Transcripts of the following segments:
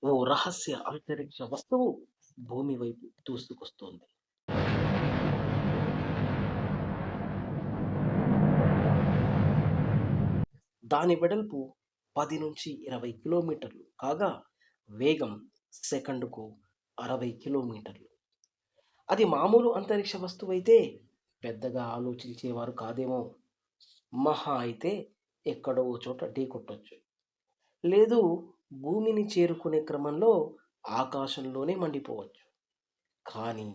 ఓ రహస్య అంతరిక్ష వస్తువు భూమి వైపు దూసుకొస్తోంది. దాని వెడల్పు 10-20 కిలోమీటర్లు కాగా, వేగం సెకండుకు 60 కిలోమీటర్లు. అది మామూలు అంతరిక్ష వస్తువైతే పెద్దగా ఆలోచించేవారు కాదేమో. మహా అయితే ఎక్కడో ఓ చోట ఢీకొట్టొచ్చు. లేదు, భూమిని చేరుకునే క్రమంలో ఆకాశంలోనే మండిపోవచ్చు. కానీ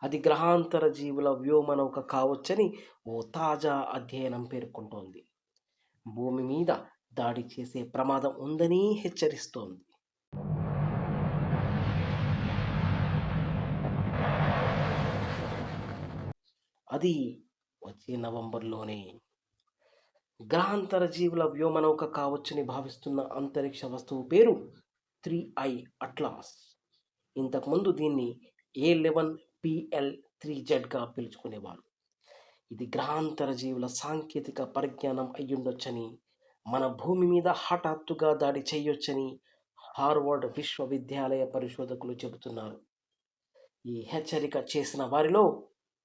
అది గ్రహాంతర జీవుల వ్యోమనౌక కావచ్చని ఓ తాజా అధ్యయనం పేర్కొంటోంది. భూమి మీద దాడి చేసే ప్రమాదం ఉందని హెచ్చరిస్తోంది. అది వచ్చే నవంబర్లోనే. గ్రహాంతర జీవుల వ్యోమనౌక కావచ్చని భావిస్తున్న అంతరిక్ష వస్తువు పేరు 3I అట్లాస్. ఇంతకుముందు దీన్ని A11PL3Zగా పిలుచుకునేవారు. ఇది గ్రహాంతర జీవుల సాంకేతిక పరిజ్ఞానం అయ్యుండొచ్చని, మన భూమి మీద హఠాత్తుగా దాడి చేయొచ్చని హార్వర్డ్ విశ్వవిద్యాలయ పరిశోధకులు చెబుతున్నారు. ఈ హెచ్చరిక చేసిన వారిలో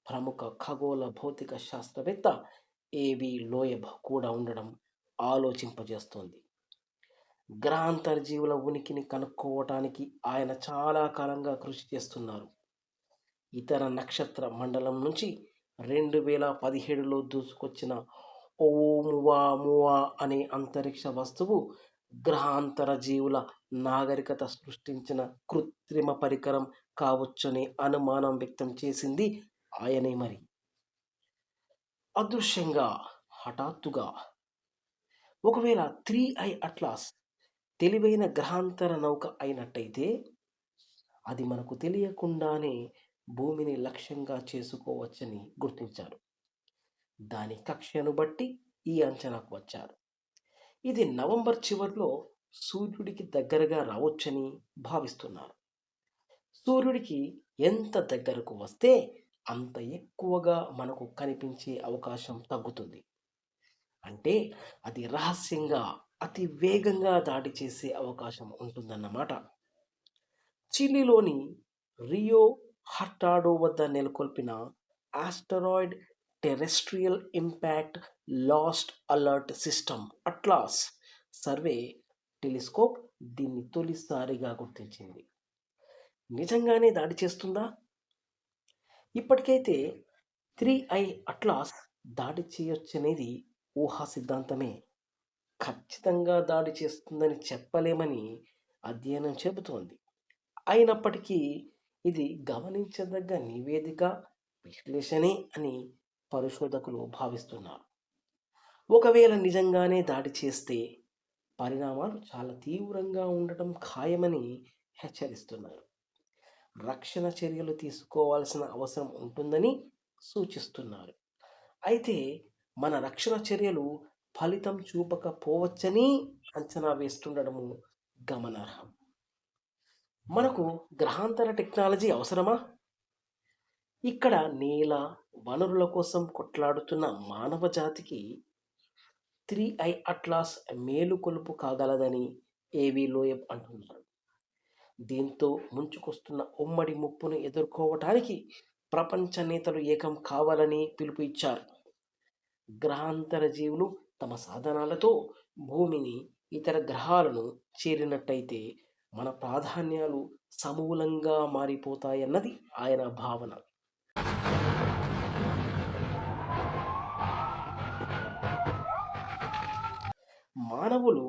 ప్రముఖ ఖగోళ భౌతిక శాస్త్రవేత్త ఏవి లోయబ్ కూడా ఉండడం ఆలోచింపజేస్తోంది. గ్రహాంతర జీవుల ఉనికిని కనుక్కోవటానికి ఆయన చాలా కాలంగా కృషి చేస్తున్నారు. ఇతర నక్షత్ర మండలం నుంచి 2017లో దూసుకొచ్చిన ఓమువామువా అనే అంతరిక్ష వస్తువు గ్రహాంతర జీవుల నాగరికత సృష్టించిన కృత్రిమ పరికరం కావచ్చనే అనుమానం వ్యక్తం చేసింది ఆయనే మరి. అదృశ్యంగా, హఠాత్తుగా ఒకవేళ 3I అట్లాస్ తెలివైన గ్రహాంతర నౌక అయినట్టయితే, అది మనకు తెలియకుండానే భూమిని లక్ష్యంగా చేసుకోవచ్చని గుర్తించారు. దాని కక్ష్యను బట్టి ఈ అంచనాకు వచ్చారు. ఇది నవంబర్ చివర్లో సూర్యుడికి దగ్గరగా రావచ్చని భావిస్తున్నారు. సూర్యుడికి ఎంత దగ్గరకు వస్తే అంత ఎక్కువగా మనకు కనిపించే అవకాశం తగ్గుతుంది. అంటే అది రహస్యంగా అతి వేగంగా దాడి చేసే అవకాశం ఉంటుందన్నమాట. చిలీలోని రియో హర్టాడో వద్ద నెలకొల్పిన asteroid terrestrial impact last alert system ATLAS survey telescope దీన్ని తొలిసారిగా గుర్తించింది. నిజంగానే దాడి చేస్తుందా? ఇప్పటికైతే 3I అట్లాస్ దాడి చేయొచ్చనేది ఊహా సిద్ధాంతమే. ఖచ్చితంగా దాడి చేస్తుందని చెప్పలేమని అధ్యయనం చెబుతోంది. అయినప్పటికీ ఇది గమనించదగ్గ నివేదిక, విశ్లేషణే అని పరిశోధకులు భావిస్తున్నారు. ఒకవేళ నిజంగానే దాడి చేస్తే పరిణామాలు చాలా తీవ్రంగా ఉండటం ఖాయమని హెచ్చరిస్తున్నారు. రక్షణ చర్యలు తీసుకోవాల్సిన అవసరం ఉంటుందని సూచిస్తున్నారు. అయితే మన రక్షణ చర్యలు ఫలితం చూపకపోవచ్చని అంచనా వేస్తుండడము గమనార్హం. మనకు గ్రహాంతర టెక్నాలజీ అవసరమా? ఇక్కడ నేల, వనరుల కోసం కొట్లాడుతున్న మానవ జాతికి 3I అట్లాస్ మేలుకొలుపు కాగలదని ఏవి లోయబ్ అంటున్నారు. దీంతో ముంచుకొస్తున్న ఉమ్మడి ముప్పును ఎదుర్కోవటానికి ప్రపంచ నేతలు ఏకం కావాలని పిలుపు ఇచ్చారు. గ్రహాంతర జీవులు తమ సాధనాలతో భూమిని, ఇతర గ్రహాలను చేరినట్టయితే మన ప్రాధాన్యాలు సమూలంగా మారిపోతాయన్నది ఆయన భావన. మానవులు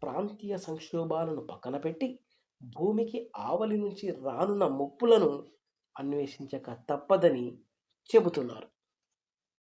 ప్రాంతీయ సంక్షోభాలను పక్కన పెట్టి భూమికి ఆవలి నుంచి రానున్న ముప్పులను అన్వేషించక తప్పదని చెబుతున్నారు.